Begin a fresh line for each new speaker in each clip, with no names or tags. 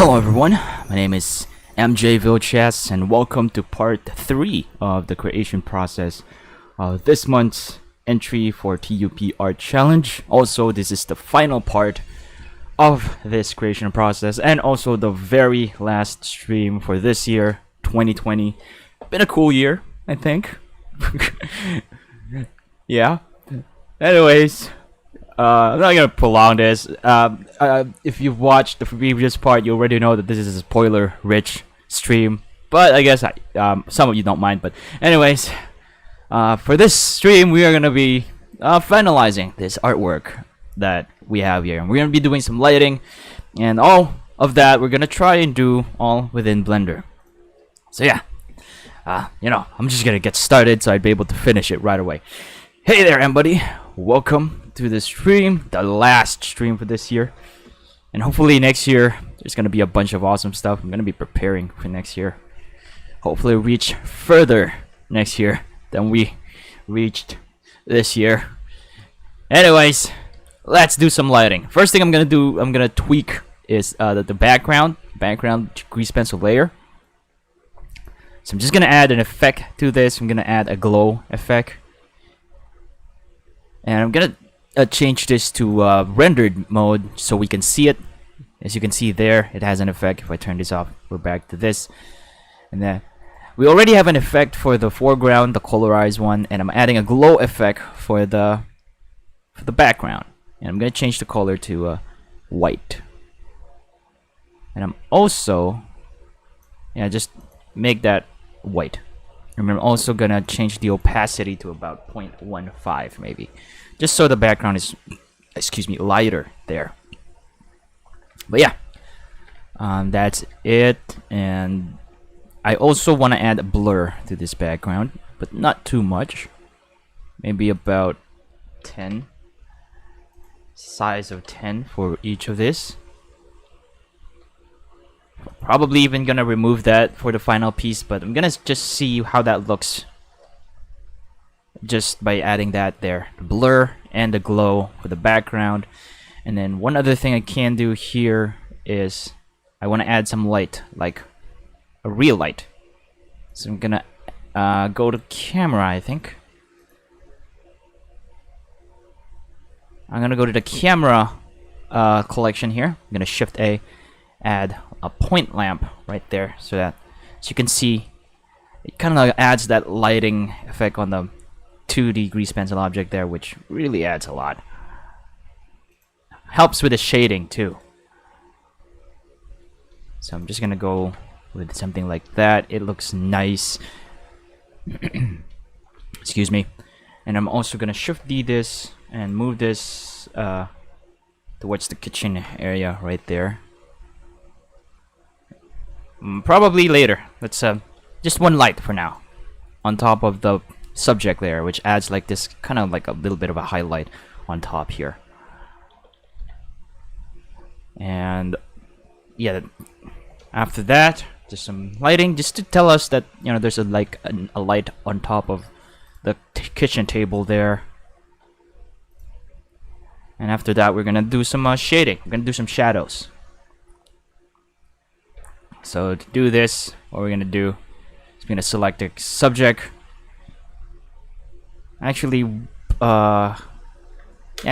Hello everyone, my name is MJ Vilches and welcome to part 3 of the creation process of this month's entry for TUP Art Challenge. Also, this is the final part of this creation process and also the very last stream for this year, 2020. Been a cool year, I think. Yeah. Anyways, I'm not gonna prolong this. If you've watched the previous part, you already know that this is a spoiler-rich stream. But I guess some of you don't mind. But anyways, for this stream, we are gonna be finalizing this artwork that we have here, and we're gonna be doing some lighting, and all of that we're gonna try and do all within Blender. So yeah, I'm just gonna get started so I'd be able to finish it right away. Hey there, Mbuddy. Welcome to the stream, the last stream for this year, and hopefully next year there's gonna be a bunch of awesome stuff. I'm gonna be preparing for next year. Hopefully reach further next year than we reached this year. Anyways, let's do some lighting. First thing I'm gonna tweak is the background grease pencil layer. So I'm just gonna add an effect to this. I'm gonna add a glow effect. And I'm gonna change this to rendered mode so we can see it. As you can see there, it has an effect. If I turn this off, we're back to this. And then we already have an effect for the foreground, the colorized one, and I'm adding a glow effect for the background. And I'm gonna change the color to white. And I'm also just make that white. And I'm also gonna change the opacity to about 0.15 maybe, just so the background is, lighter there. But yeah, that's it. And I also want to add a blur to this background, but not too much. Maybe about 10, size of 10 for each of this. Probably even gonna remove that for the final piece, but I'm gonna just see how that looks just by adding that there, the blur and the glow for the background. And then one other thing I can do here is I want to add some light, like a real light. So I'm gonna go to camera. I think I'm gonna go to the camera collection here. I'm gonna Shift A, add a point lamp right there, so you can see it kind of adds that lighting effect on the 2D grease pencil object there, which really adds a lot. Helps with the shading too. So I'm just gonna go with something like that. It looks nice. Excuse me. And I'm also gonna Shift D this and move this towards the kitchen area right there. Probably later. Let's just one light for now on top of the subject layer, which adds like this kind of like a little bit of a highlight on top here. And yeah, after that, just some lighting just to tell us that there's a light on top of the kitchen table there. And after that, we're gonna do some shading. We're gonna do some shadows. So to do this, what we're gonna do is we're gonna select a subject. Actually, I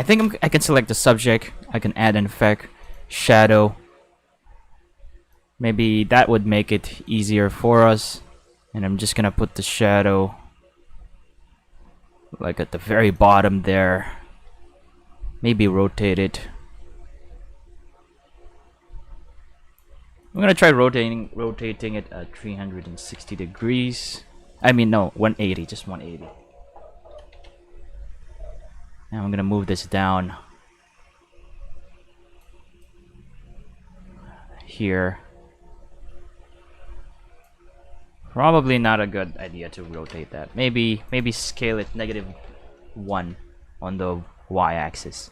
think I can select the subject. I can add an effect, shadow. Maybe that would make it easier for us. And I'm just gonna put the shadow like at the very bottom there. Maybe rotate it. I'm gonna try rotating it at 360 degrees. I mean, no, 180, just 180. Now I'm gonna move this down here. Probably not a good idea to rotate that. Maybe scale it -1 on the y-axis.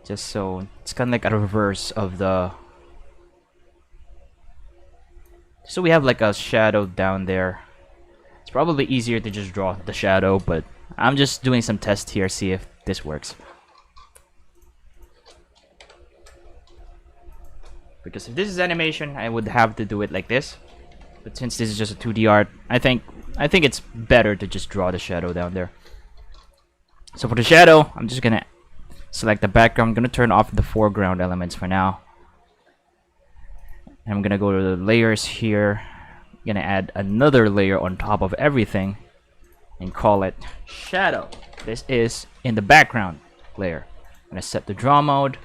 Just so it's kind of like a reverse of the. So we have like a shadow down there. It's probably easier to just draw the shadow, but I'm just doing some tests here, see if this works. Because if this is animation, I would have to do it like this. But since this is just a 2D art, I think it's better to just draw the shadow down there. So for the shadow, I'm just gonna select the background. I'm gonna turn off the foreground elements for now. And I'm gonna go to the layers here. I'm gonna add another layer on top of everything and call it shadow. This is in the background layer. I'm gonna set the draw mode.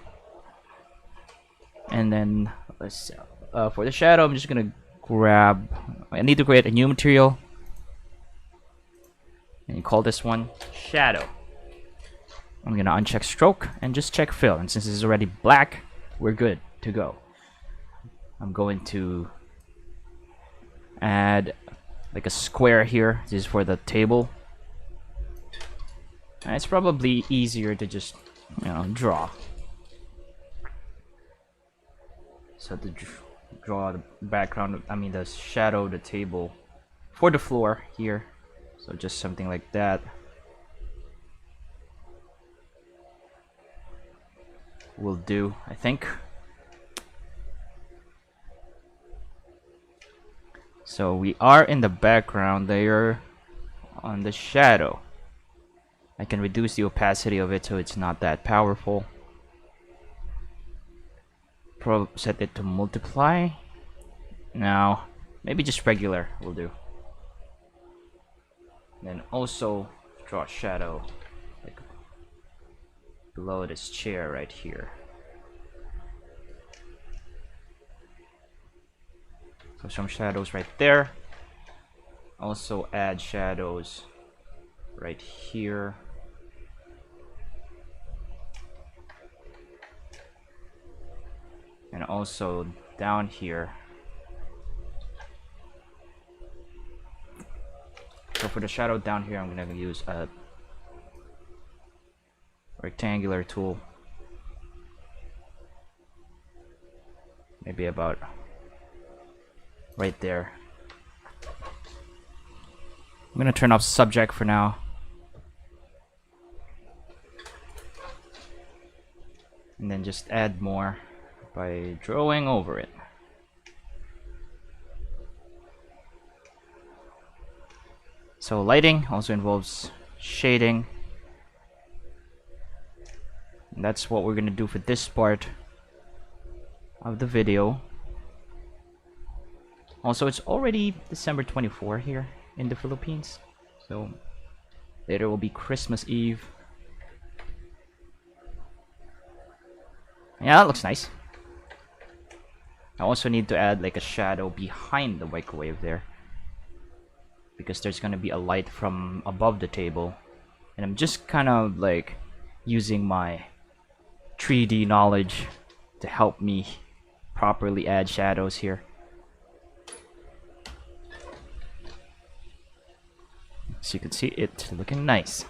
And then let's for the shadow, I'm just gonna grab. I need to create a new material, and call this one shadow. I'm gonna uncheck stroke and just check fill. And since this is already black, we're good to go. I'm going to add like a square here. This is for the table. And it's probably easier to just draw. So to draw the background, I mean the shadow, the table for the floor here. So just something like that. Will do, I think. So we are in the background layer on the shadow. I can reduce the opacity of it so it's not that powerful. Set it to multiply. Now maybe just regular will do. Then also draw a shadow like below this chair right here. So some shadows right there. Also add shadows right here. And also down here. So for the shadow down here, I'm gonna use a rectangular tool. Maybe about right there. I'm gonna turn off subject for now. And then just add more by drawing over it. So lighting also involves shading. And that's what we're gonna do for this part of the video. Also, it's already December 24 here in the Philippines. So later will be Christmas Eve. Yeah, that looks nice. I also need to add like a shadow behind the microwave there, because there's gonna be a light from above the table, and I'm just kind of like using my 3D knowledge to help me properly add shadows here. So you can see it looking nice.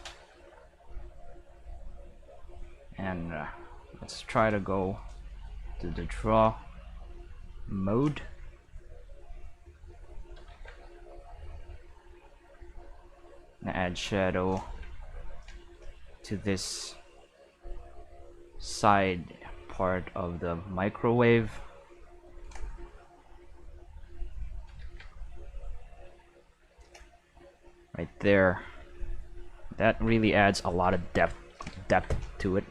And let's try to go to the draw mode. And add shadow to this side part of the microwave. Right there. That really adds a lot of depth to it.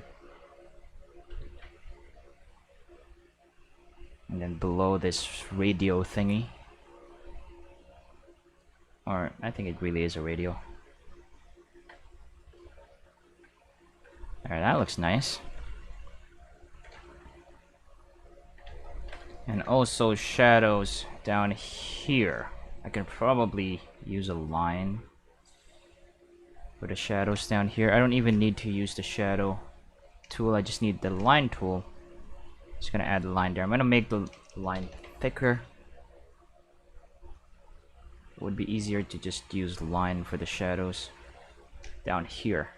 And then below this radio thingy, or I think it really is a radio. Alright, that looks nice. And also shadows down here. I can probably use a line for the shadows down here. I don't even need to use the shadow tool, I just need the line tool. Just gonna add a line there. I'm gonna make the line thicker. It would be easier to just use line for the shadows down here.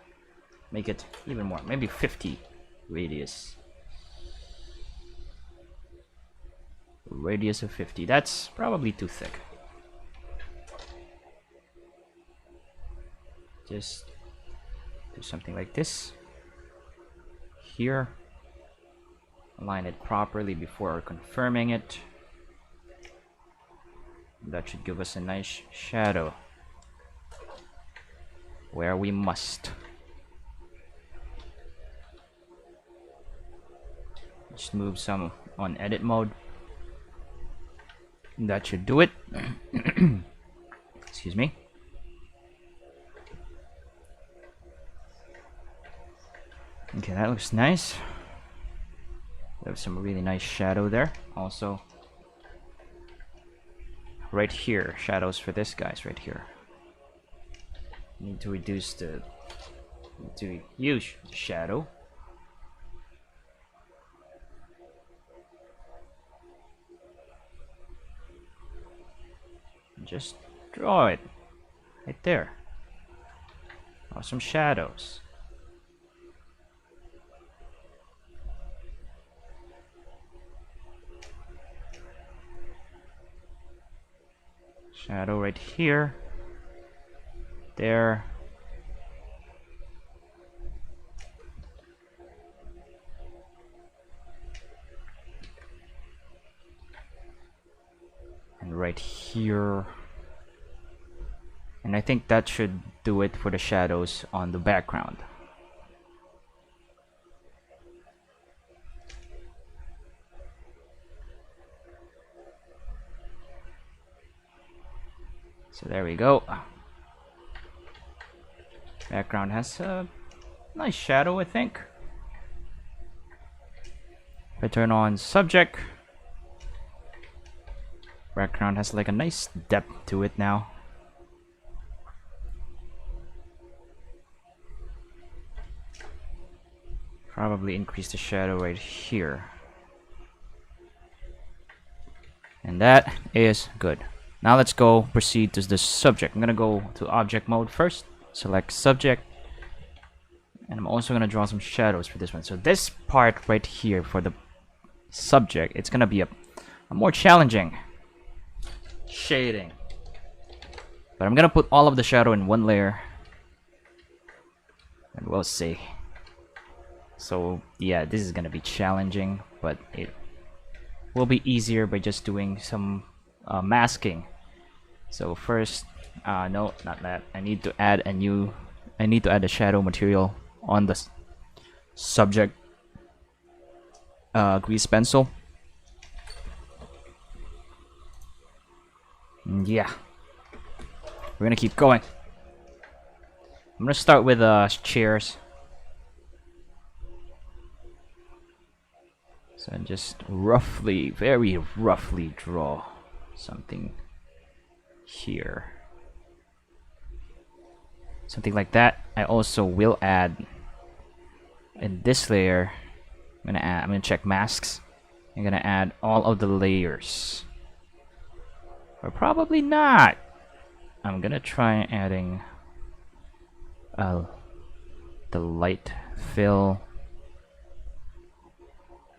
Make it even more, maybe 50 radius. Radius of 50. That's probably too thick. Just do something like this. here. Align it properly before confirming it. That should give us a nice shadow where we must. Just move some on edit mode. That should do it. Excuse me. Okay, that looks nice. There's some really nice shadow there. Also, right here, shadows for this guy's right here. Need to reduce the to use shadow. Just draw it right there. Draw some shadows. Shadow right here. There. And right here. And I think that should do it for the shadows on the background. So there we go. Background has a nice shadow, I think. If I turn on subject, background has like a nice depth to it now. Probably increase the shadow right here. And that is good. Now let's go proceed to the subject. I'm gonna go to object mode first. Select subject. And I'm also gonna draw some shadows for this one. So this part right here for the subject, it's gonna be a more challenging shading. But I'm gonna put all of the shadow in one layer. And we'll see. So yeah, this is gonna be challenging, but it will be easier by just doing some masking. So first, no, not that. I need to add a shadow material on the subject grease pencil. And yeah, we're gonna keep going. I'm gonna start with chairs. So just roughly, very roughly draw something here. Something like that. I also will add in this layer. I'm gonna check masks. I'm gonna add all of the layers. Or probably not. I'm gonna try adding the light fill.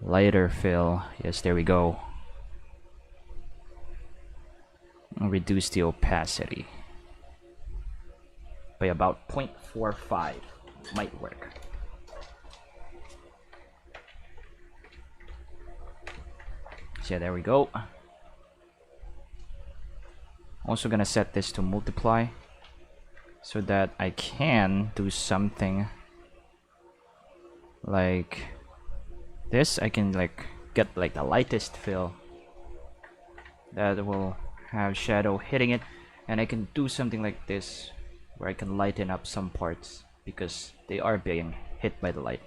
Lighter fill. Yes, there we go. I'll reduce the opacity by about 0.45. Might work. So yeah, there we go. Also gonna set this to multiply so that I can do something like this. I can like get like the lightest fill that will have shadow hitting it, and I can do something like this where I can lighten up some parts because they are being hit by the light.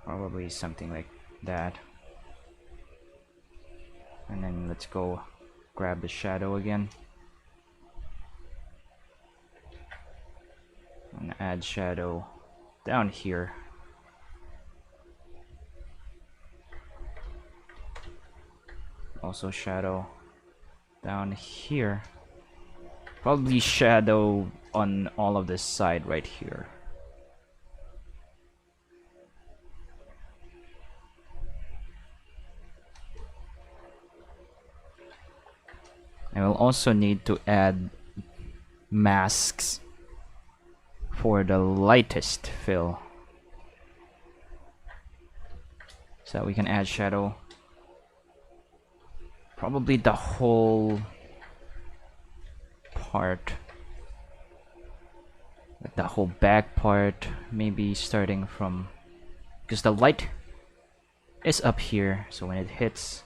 Probably something like that. And then let's go grab the shadow again and add shadow down here. Also shadow down here. Probably shadow on all of this side right here. I will also need to add masks for the lightest fill, so that we can add shadow. Probably the whole part, like the whole back part, maybe starting from, because the light is up here, so when it hits,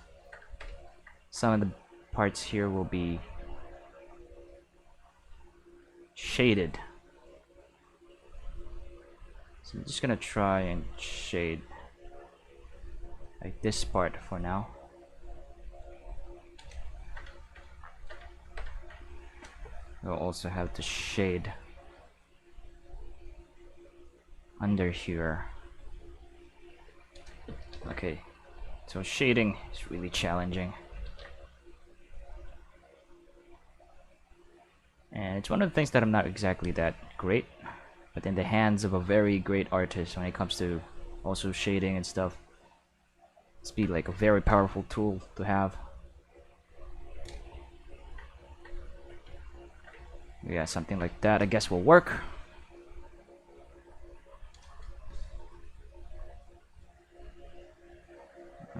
some of the parts here will be shaded. So I'm just gonna try and shade like this part for now. We'll also have to shade under here. Okay, so shading is really challenging, and it's one of the things that I'm not exactly that great, but in the hands of a very great artist when it comes to also shading and stuff, it's be like a very powerful tool to have. Yeah, something like that I guess will work.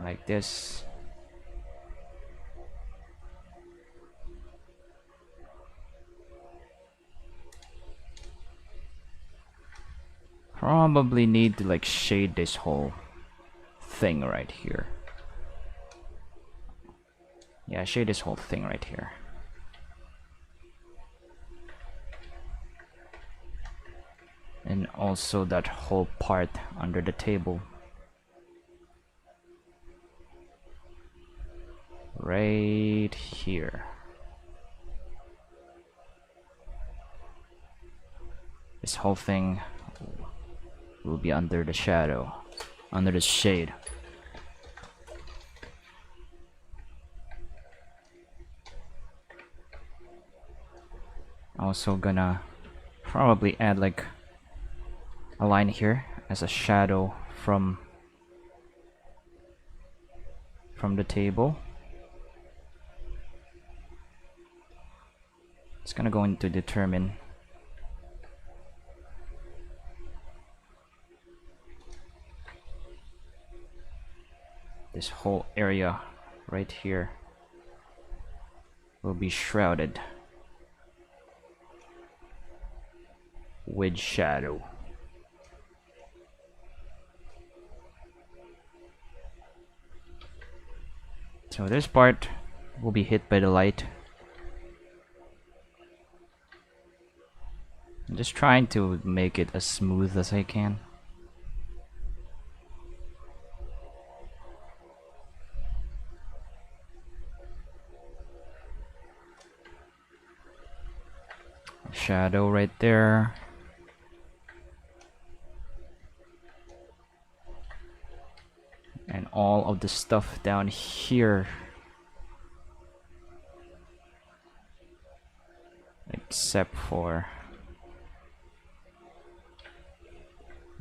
Like this. Probably need to like shade this whole thing right here. Yeah, shade this whole thing right here. And also that whole part under the table. Right here. This whole thing will be under the shadow, under the shade. Also gonna probably add like a line here as a shadow from the table. It's gonna go into determine this whole area right here will be shrouded with shadow. So this part will be hit by the light. I'm just trying to make it as smooth as I can. Shadow right there. And all of the stuff down here, except for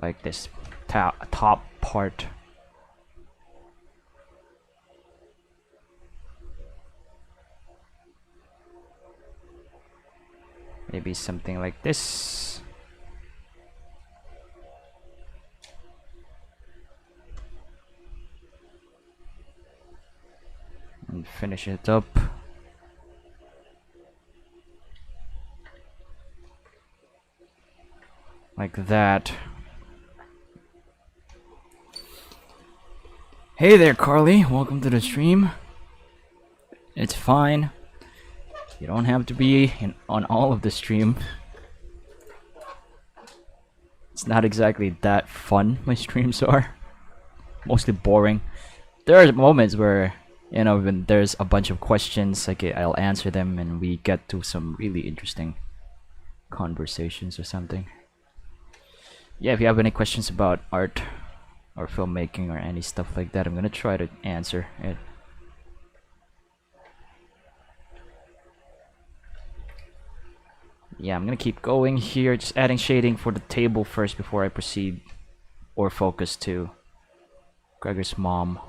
like this top part. Maybe something like this. And finish it up. Like that. Hey there, Carly. Welcome to the stream. It's fine. You don't have to be on all of the stream. It's not exactly that fun, my streams are. Mostly boring. There are moments where, you know, when there's a bunch of questions, like I'll answer them and we get to some really interesting conversations or something. Yeah, if you have any questions about art or filmmaking or any stuff like that, I'm gonna try to answer it. Yeah, I'm gonna keep going here, just adding shading for the table first before I proceed or focus to Gregor's mom.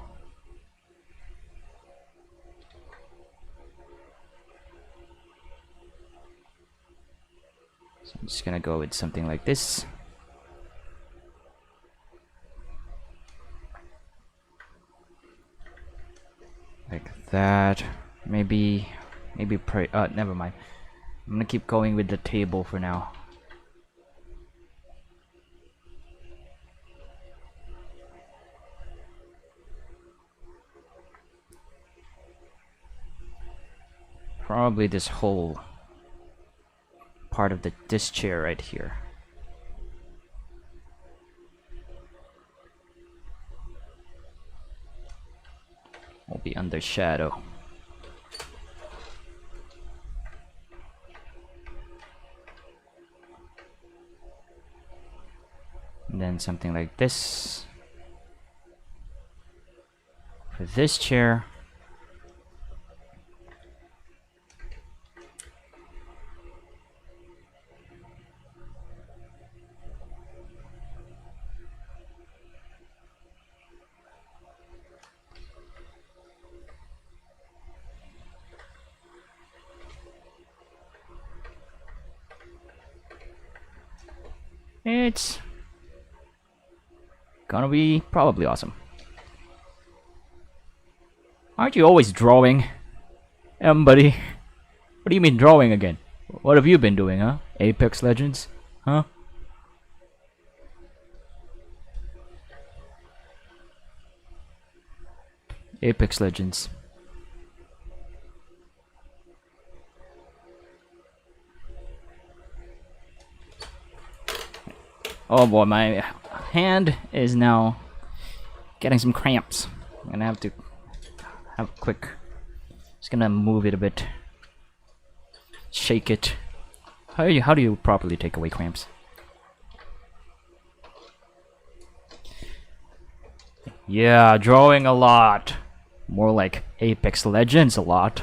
I'm just gonna go with something like this. Like that. Maybe never mind. I'm gonna keep going with the table for now. Probably this whole part of this chair right here. Will be under shadow. And then something like this for this chair. It's gonna be probably awesome. Aren't you always drawing? Mbuddy? What do you mean drawing again? What have you been doing, huh? Apex Legends? Huh? Apex Legends. Oh boy, my hand is now getting some cramps. I'm gonna have to have a quick. Just gonna move it a bit, shake it. How do you properly take away cramps? Yeah, drawing a lot. More like Apex Legends a lot.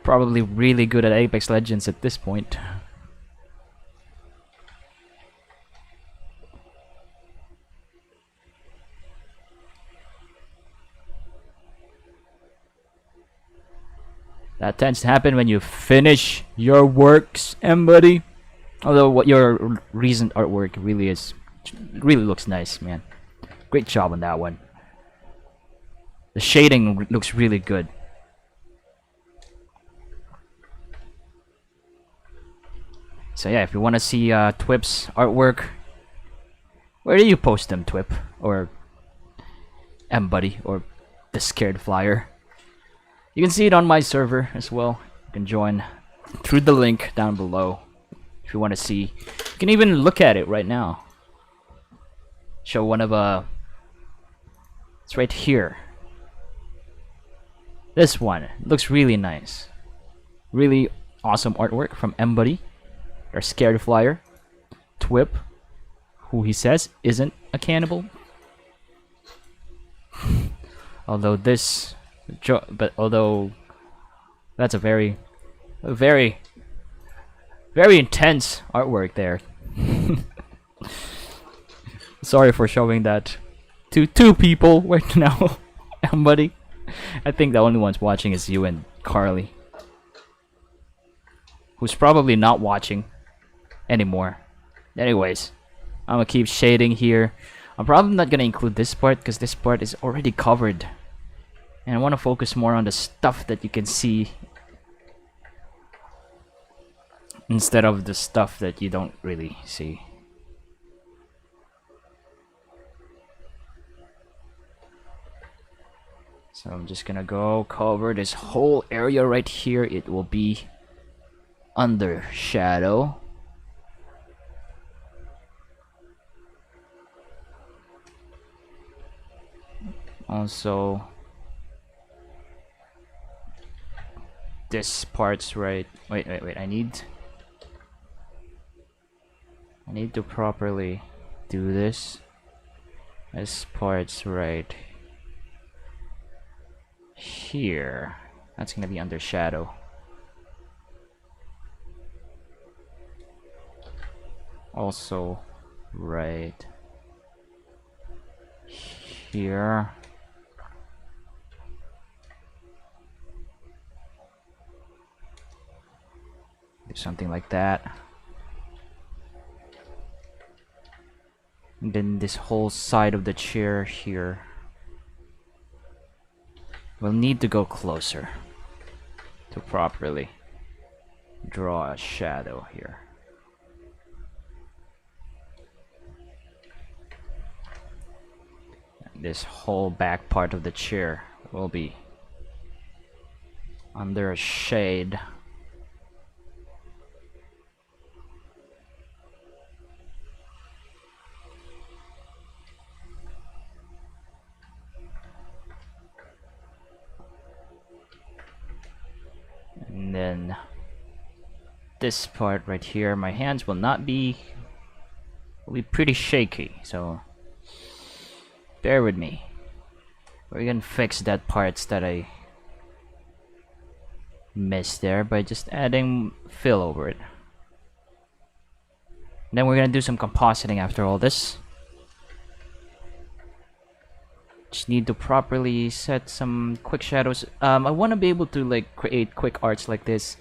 Probably really good at Apex Legends at this point. That tends to happen when you finish your works, Mbuddy. Although what your recent artwork really looks nice, man. Great job on that one. The shading looks really good. So yeah, if you want to see Twip's artwork, where do you post them, Twip? Or Mbuddy? Or the Scared Flyer? You can see it on my server as well. You can join through the link down below if you want to see. You can even look at it right now. Show one of it's right here. This one looks really nice. Really awesome artwork from Mbuddy, our Scared Flyer. Twip, who he says isn't a cannibal. Although that's a very intense artwork there. Sorry for showing that to two people right now, Mbuddy. I think the only ones watching is you and Carly, who's probably not watching anymore. Anyways, I'm gonna keep shading here. I'm probably not gonna include this part because this part is already covered. And I want to focus more on the stuff that you can see instead of the stuff that you don't really see. So I'm just gonna go cover this whole area right here. It will be under shadow. Also, this part's right. Wait. I need to properly do this. This part's right here. That's gonna be under shadow. Also, right here. Do something like that. And then this whole side of the chair here. We'll need to go closer to properly draw a shadow here. And this whole back part of the chair will be under a shade. And then this part right here, my hands will be pretty shaky, so bear with me. We're gonna fix that parts that I missed there by just adding fill over it. And then we're gonna do some compositing after all this. Just need to properly set some quick shadows. I want to be able to like create quick arts like this,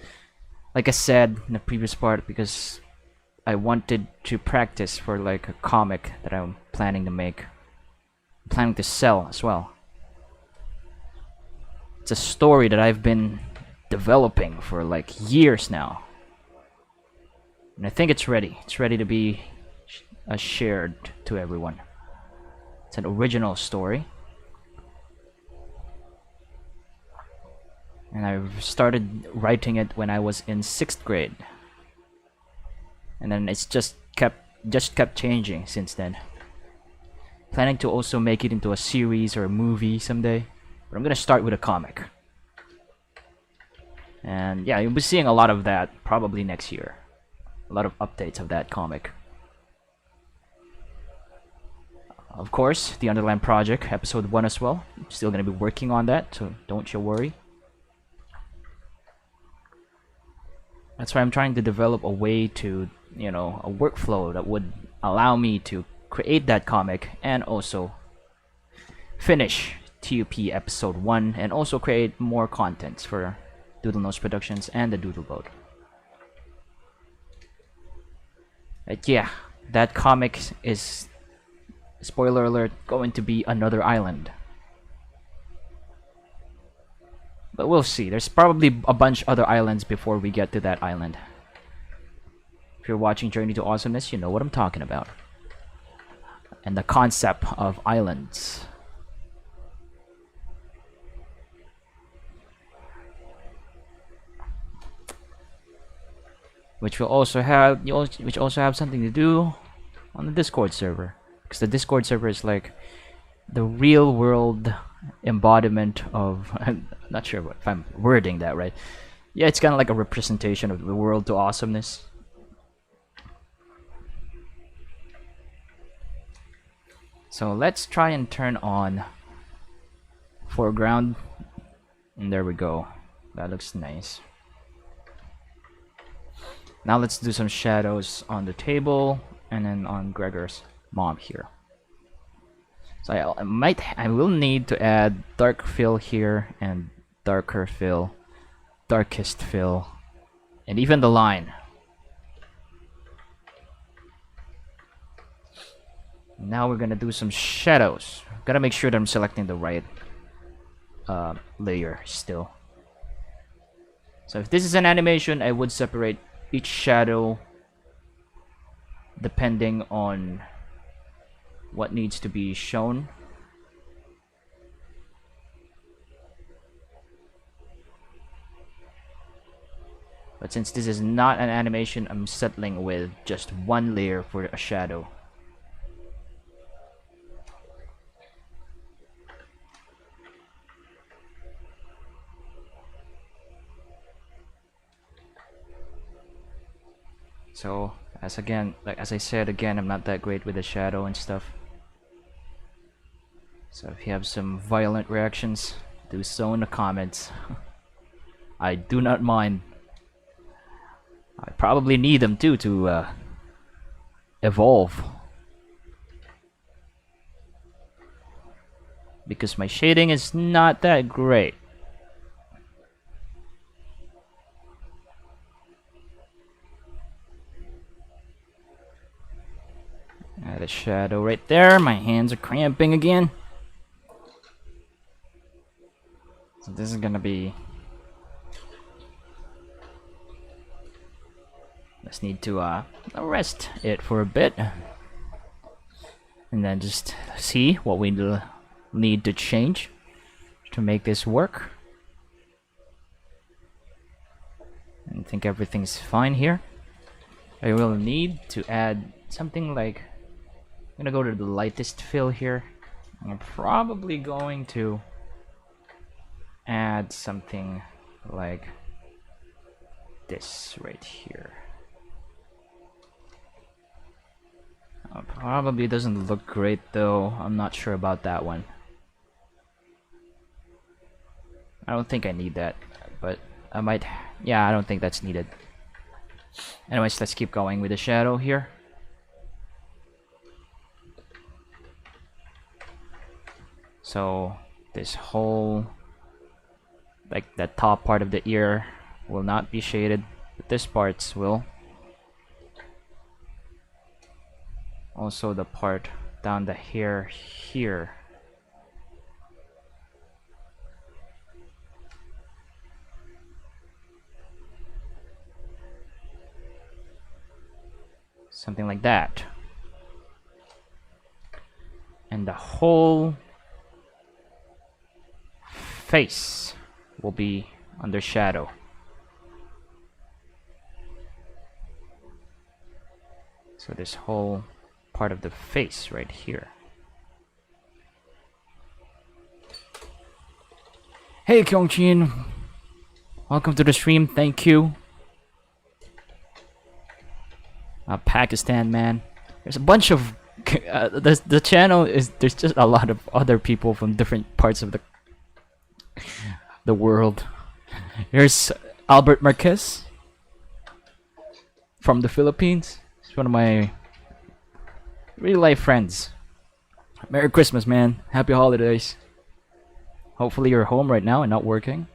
like I said in the previous part, because I wanted to practice for like a comic that I'm planning to make, I'm planning to sell as well. It's a story that I've been developing for like years now, and I think it's ready. It's ready to be shared to everyone. It's an original story. And I started writing it when I was in 6th grade. And then it's just kept changing since then. Planning to also make it into a series or a movie someday. But I'm gonna start with a comic. And yeah, you'll be seeing a lot of that probably next year. A lot of updates of that comic. Of course, the Underland project, episode 1 as well. I'm still gonna be working on that, so don't you worry. That's why I'm trying to develop a way to, you know, a workflow that would allow me to create that comic and also finish TUP episode 1 and also create more contents for Doodle Nose Productions and the Doodle Boat. But yeah, that comic is, spoiler alert, going to be another island. But we'll see. There's probably a bunch other islands before we get to that island. If you're watching Journey to Awesomeness, you know what I'm talking about. And the concept of islands. Which will also have something to do on the Discord server. Because the Discord server is like the real world embodiment of, I'm not sure if I'm wording that right. Yeah, it's kind of like a representation of the world to awesomeness. So let's try and turn on foreground, and there we go. That looks nice. Now let's do some shadows on the table and then on Gregor's mom here. So I will need to add dark fill here and darker fill, darkest fill, and even the line. Now we're gonna do some shadows. Gotta make sure that I'm selecting the right layer still. So if this is an animation, I would separate each shadow depending on what needs to be shown. But since this is not an animation, I'm settling with just one layer for a shadow. So, as I said again, I'm not that great with the shadow and stuff. So if you have some violent reactions, do so in the comments. I do not mind. I probably need them too to evolve. because my shading is not that great. Add a shadow right there. My hands are cramping again. So this is gonna be... Just need to rest it for a bit. And then just see what we need to change to make this work. I think everything's fine here. I will need to add something like... I'm gonna go to the lightest fill here. I'm probably going to add something like this right here. Probably doesn't look great though. I'm not sure about that one. I don't think I need that, but I might... Yeah, I don't think that's needed. Anyways, let's keep going with the shadow here. So this whole, like that top part of the ear will not be shaded, but this parts will. Also the part down the hair here. Something like that. And the whole face will be under shadow. So this whole part of the face right here. Hey Kyungchin, welcome to the stream. Thank you. Pakistan man. There's a bunch of the channel is, there's just a lot of other people from different parts of the world. Here's Albert Marquez from the Philippines. He's one of my real life friends. Merry Christmas, man. Happy holidays. Hopefully you're home right now and not working,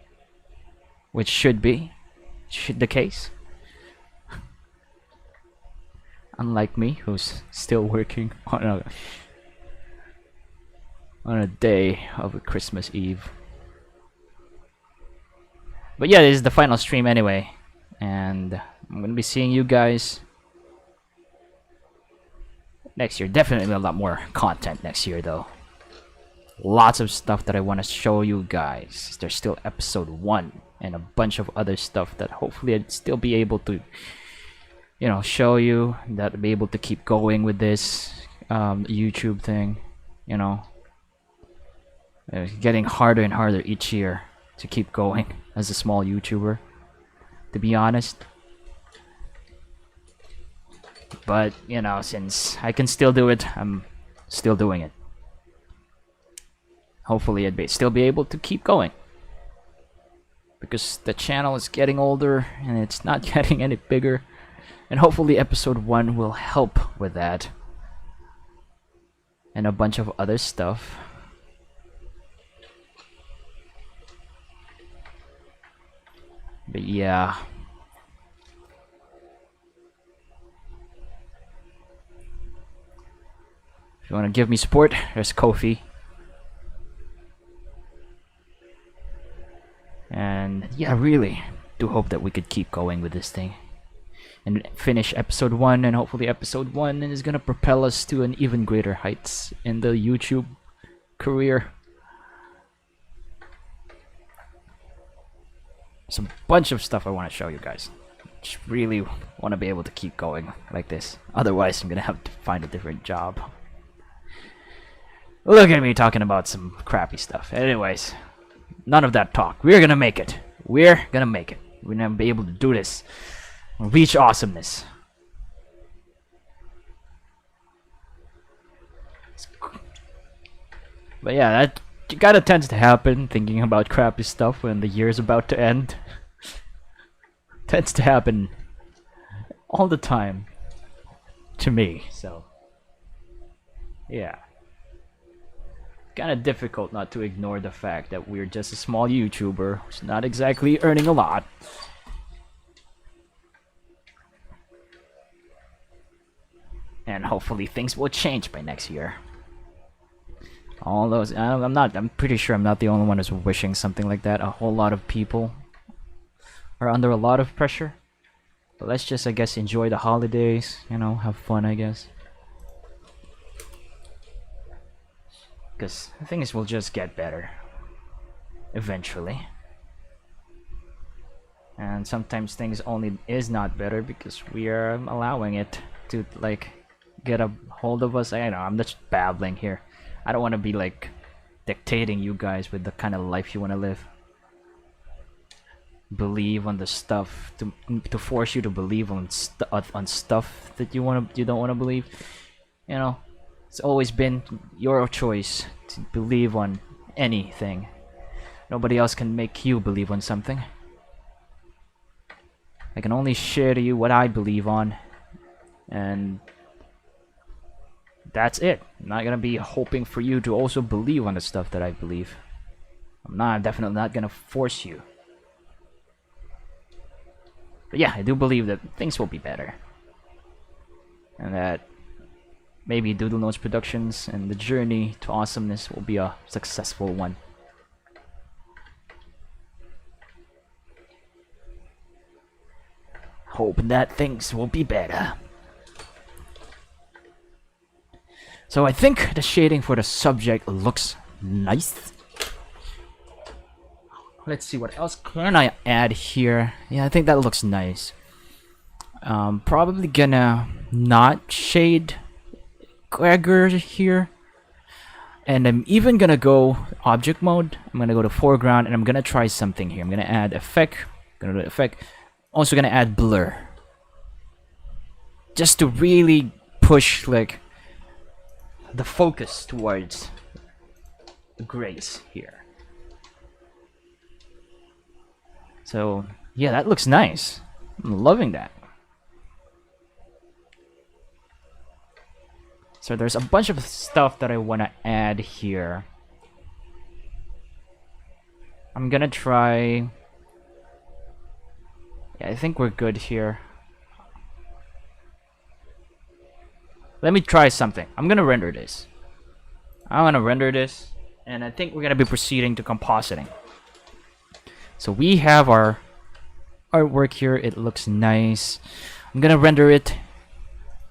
which should be the case. Unlike me, who's still working on a day of a Christmas Eve. But yeah, this is the final stream anyway, and I'm gonna be seeing you guys next year. Definitely a lot more content next year though. Lots of stuff that I want to show you guys. There's still episode 1 and a bunch of other stuff that hopefully I'd still be able to, you know, show you, that I'll be able to keep going with this YouTube thing. You know, it's getting harder and harder each year to keep going as a small YouTuber, to be honest. But you know, since I can still do it, I'm still doing it. Hopefully I'd still be able to keep going, because the channel is getting older and it's not getting any bigger, and hopefully episode 1 will help with that, and a bunch of other stuff. But yeah, if you want to give me support, there's KoFi. And yeah, really do hope that we could keep going with this thing and finish episode 1, and hopefully episode 1 is gonna propel us to an even greater heights in the YouTube career. There's a bunch of stuff I want to show you guys. Just really want to be able to keep going like this. Otherwise, I'm gonna have to find a different job. Look at me talking about some crappy stuff. Anyways, none of that talk. We're gonna make it. We're gonna make it. We're gonna be able to do this. Reach awesomeness. But yeah, that kind of tends to happen, thinking about crappy stuff when the year's about to end. Tends to happen all the time to me, so yeah. kind of difficult not to ignore the fact that we're just a small YouTuber who's not exactly earning a lot. And hopefully things will change by next year. All those, I'm pretty sure I'm not the only one who's wishing something like that. A whole lot of people are under a lot of pressure. But let's just, I guess, enjoy the holidays, you know, have fun, I guess. Because things will just get better. Eventually. And sometimes things only is not better because we are allowing it to, like, get a hold of us. I know, I'm just babbling here. I don't want to be, like, dictating you guys with the kind of life you want to live. Believe on the stuff to force you to believe on stuff that you don't want to believe. You know, it's always been your choice to believe on anything. Nobody else can make you believe on something. I can only share to you what I believe on, and that's it. I'm not gonna be hoping for you to also believe on the stuff that I believe. I'm definitely not gonna force you. But yeah, I do believe that things will be better. And that maybe Doodle Notes Productions and the journey to awesomeness will be a successful one. Hope that things will be better. So I think the shading for the subject looks nice. Let's see, what else can I add here? Yeah, I think that looks nice. Probably gonna not shade Gregor here. And I'm even gonna go object mode. I'm gonna go to foreground and I'm gonna try something here. I'm gonna add effect. Also gonna add blur. Just to really push, like, the focus towards the grays here. So yeah, that looks nice. I'm loving that. So there's a bunch of stuff that I want to add here. I'm gonna try. Yeah, I think we're good here. Let me try something. I'm gonna render this. And I think we're gonna be proceeding to compositing. So we have our artwork here. It looks nice. I'm gonna render it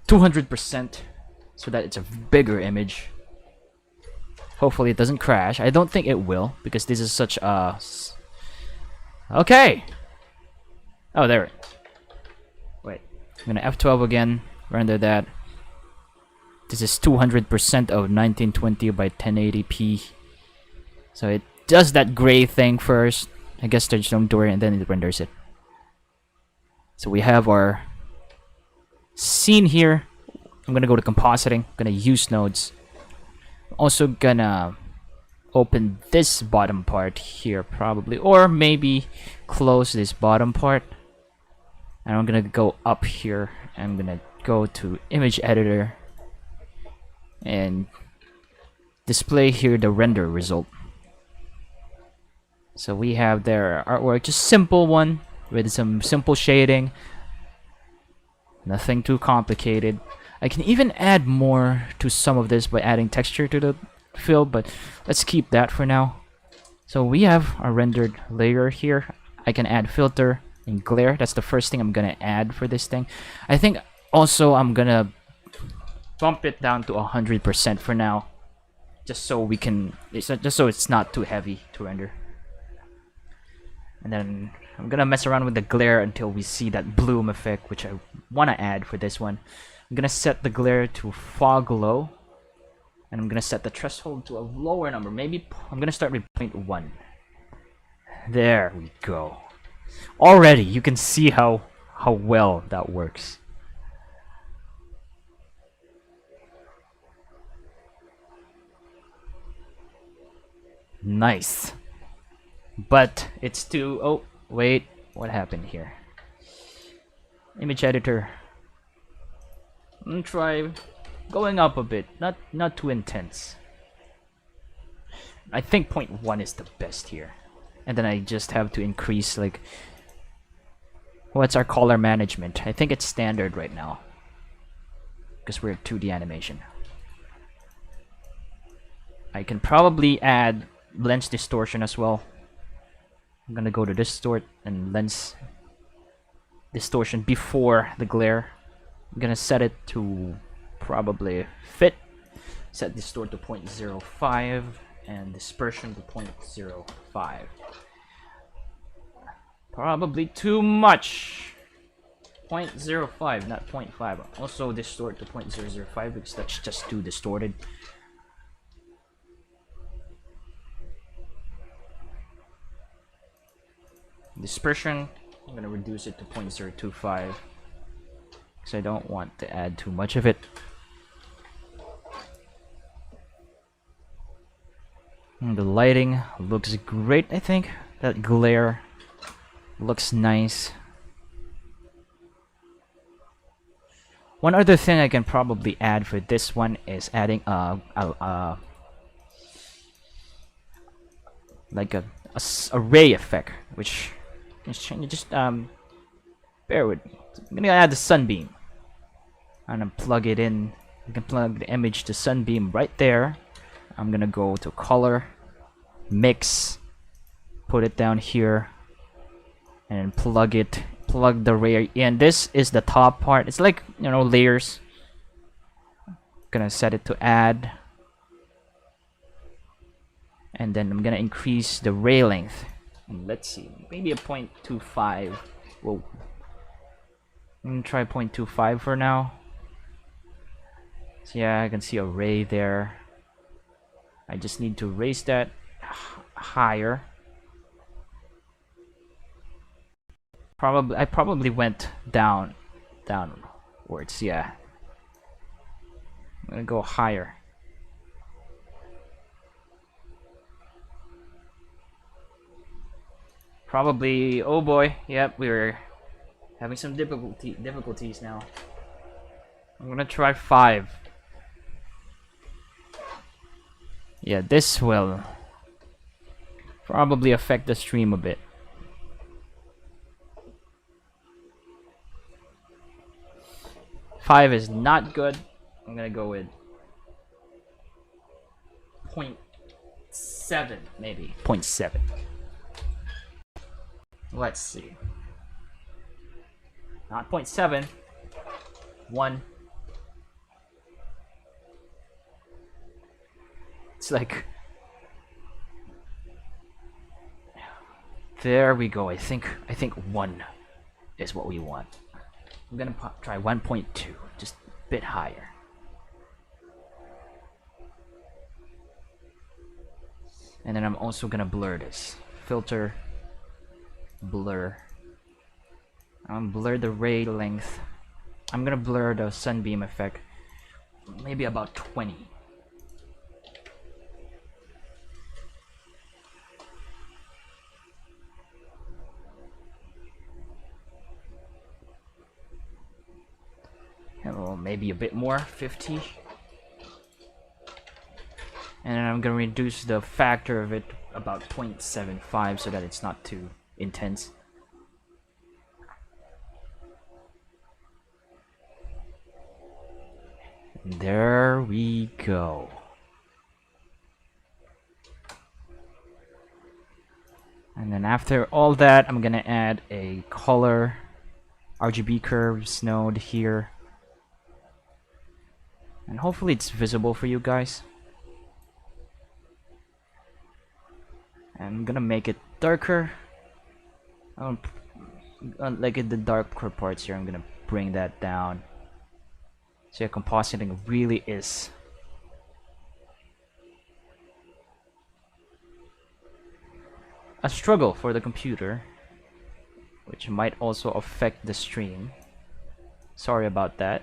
200% so that it's a bigger image. Hopefully it doesn't crash. I don't think it will because this is such a... Okay! Oh, there it is. Wait. I'm gonna F12 again. Render that. This is 200% of 1920 by 1080p. So it does that gray thing first. I guess there's no door and then it renders it. So we have our scene here. I'm gonna go to compositing. I'm gonna use nodes. Also gonna open this bottom part here probably, or maybe close this bottom part. And I'm gonna go up here. I'm gonna go to image editor and display here the render result. So we have their artwork, just simple one with some simple shading. Nothing too complicated. I can even add more to some of this by adding texture to the fill, but let's keep that for now. So we have our rendered layer here. I can add filter and glare. That's the first thing I'm gonna add for this thing. I think also I'm gonna bump it down to 100% for now, just so we can, just so it's not too heavy to render. And then I'm gonna mess around with the glare until we see that bloom effect, which I want to add for this one. I'm gonna set the glare to fog low, and I'm gonna set the threshold to a lower number. Maybe I'm gonna start with 0.1. There we go. Already you can see how well that works. Nice. But it's too... Oh, wait. What happened here? Image editor. I'm gonna try going up a bit. Not too intense. I think 0.1 is the best here. And then I just have to increase, like, what's our color management? I think it's standard right now, because we're 2D animation. I can probably add lens distortion as well. I'm gonna go to distort and lens distortion before the glare. I'm gonna set it to probably fit. Set distort to 0.05 and dispersion to 0.05. Probably too much. 0.05, not 0.5. Also distort to 0.005 because that's just too distorted. Dispersion, I'm gonna reduce it to 0.025 because I don't want to add too much of it. And the lighting looks great, I think. That glare looks nice. One other thing I can probably add for this one is adding like a ray effect, which just bear with me. I'm gonna add the sunbeam. I'm gonna plug it in. You can plug the image to sunbeam right there. I'm gonna go to color, mix, put it down here, and plug the ray in. This is the top part. It's like, you know, layers. Gonna set it to add, and then I'm gonna increase the ray length. And let's see, maybe a 0.25. Whoa. I'm gonna try 0.25 for now. So yeah, I can see a ray there. I just need to raise that higher. I probably went downwards. Yeah, I'm gonna go higher. Probably, oh boy, yep, we're having some difficulties now. I'm gonna try 5. Yeah, this will probably affect the stream a bit. Five is not good. I'm gonna go with 0.7, maybe 0.7. Let's see. Not 0.7. 1. It's like, there we go. I think 1 is what we want. I'm gonna try 1.2, just a bit higher. And then I'm also gonna blur this. Filter, blur. Blur the ray length. I'm gonna blur the sunbeam effect. Maybe about 20. Well, maybe a bit more, 50. And then I'm gonna reduce the factor of it about 0.75 so that it's not too intense. There we go. And then after all that, I'm gonna add a color RGB curves node here. And hopefully it's visible for you guys. I'm gonna make it darker. Like in the darker parts here, I'm gonna bring that down. So yeah, compositing really is a struggle for the computer, which might also affect the stream. Sorry about that.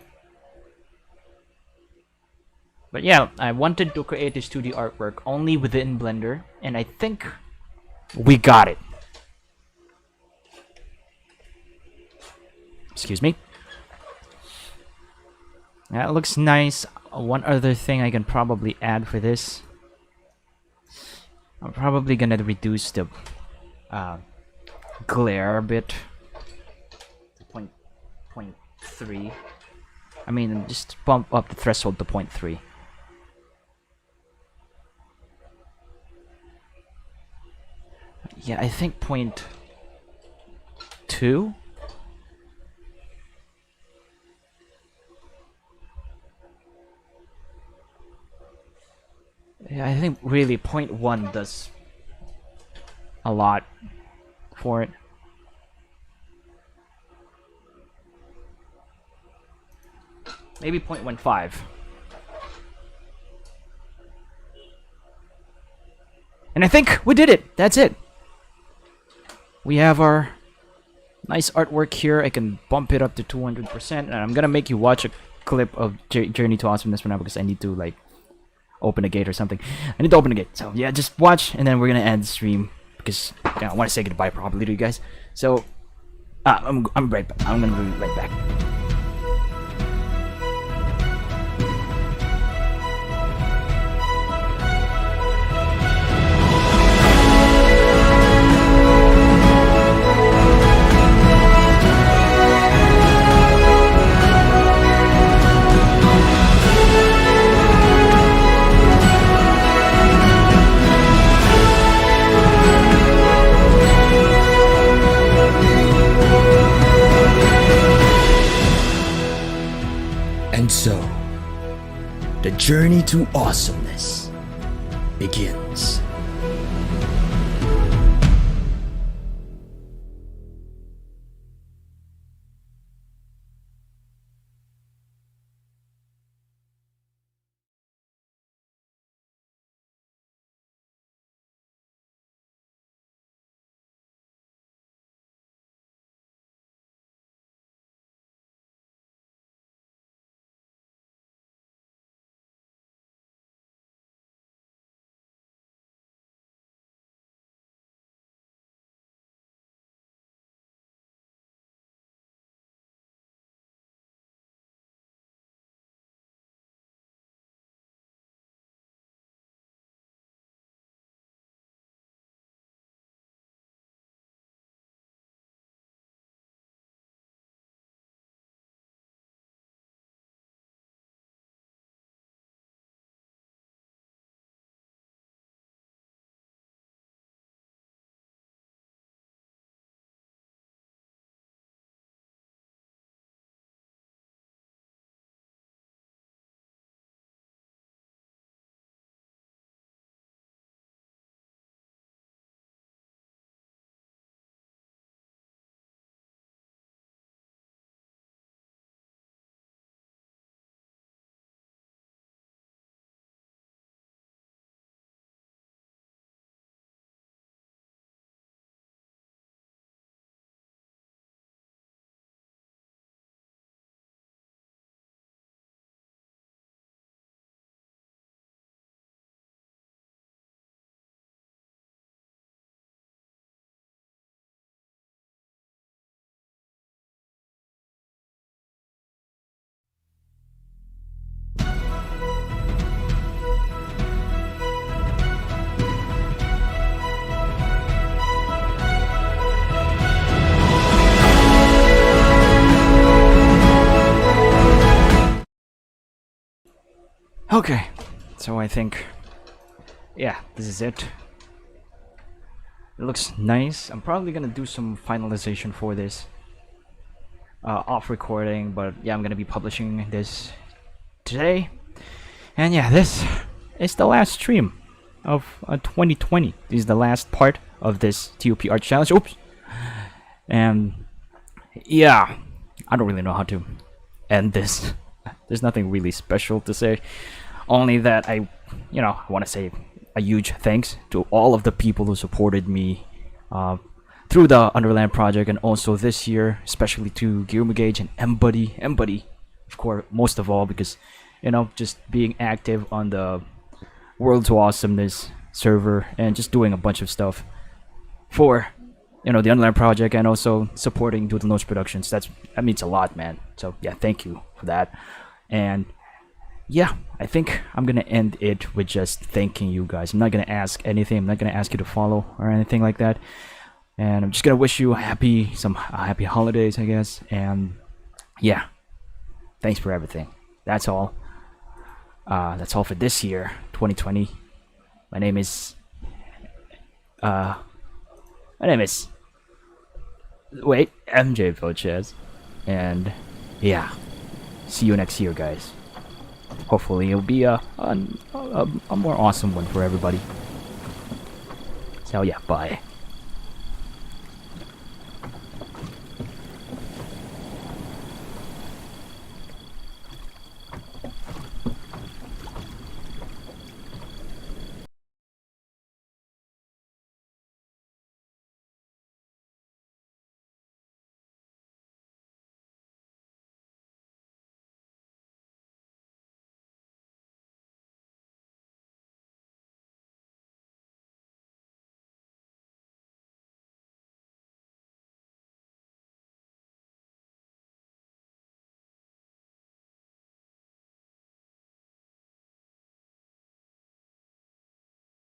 But yeah, I wanted to create this 2D artwork only within Blender, and I think we got it. Excuse me. That looks nice. One other thing I can probably add for this I'm probably gonna reduce the uh, glare a bit to point 3. I mean, just bump up the threshold to 0.3. Yeah, I think 0.2. Yeah, I think really 0.1 does a lot for it. Maybe 0.15. And I think we did it. That's it. We have our nice artwork here. I can bump it up to 200%, and I'm gonna make you watch a clip of Journey to Awesomeness for now because I need to like open a gate or something. I need to open a gate. So yeah, just watch, and then we're gonna end the stream because I want to say goodbye properly to you guys. So I'm right back. I'm gonna be right back.
And so, the journey to awesomeness begins.
Okay, so I think, yeah, this is it. It looks nice. I'm probably gonna do some finalization for this off recording, but yeah, I'm gonna be publishing this today. And yeah, this is the last stream of 2020. This is the last part of this TOP Art Challenge. Oops. And yeah, I don't really know how to end this. There's nothing really special to say. Only that I want to say a huge thanks to all of the people who supported me through the Underland project, and also this year, especially to GulliermoGage and Mbuddy, of course, most of all, because just being active on the World to Awesomeness server and just doing a bunch of stuff for the Underland project, and also supporting Doodle Nose Productions. That means a lot, man. So yeah, thank you for that. And yeah, I think I'm gonna end it with just thanking you guys. I'm not gonna ask anything. I'm not gonna ask you to follow or anything like that. And I'm just gonna wish you happy holidays, I guess. And yeah, thanks for everything. That's all. That's all for this year, 2020. My name is. Wait, MJ Vilches. And yeah, see you next year, guys. Hopefully, it'll be a more awesome one for everybody. So yeah, bye.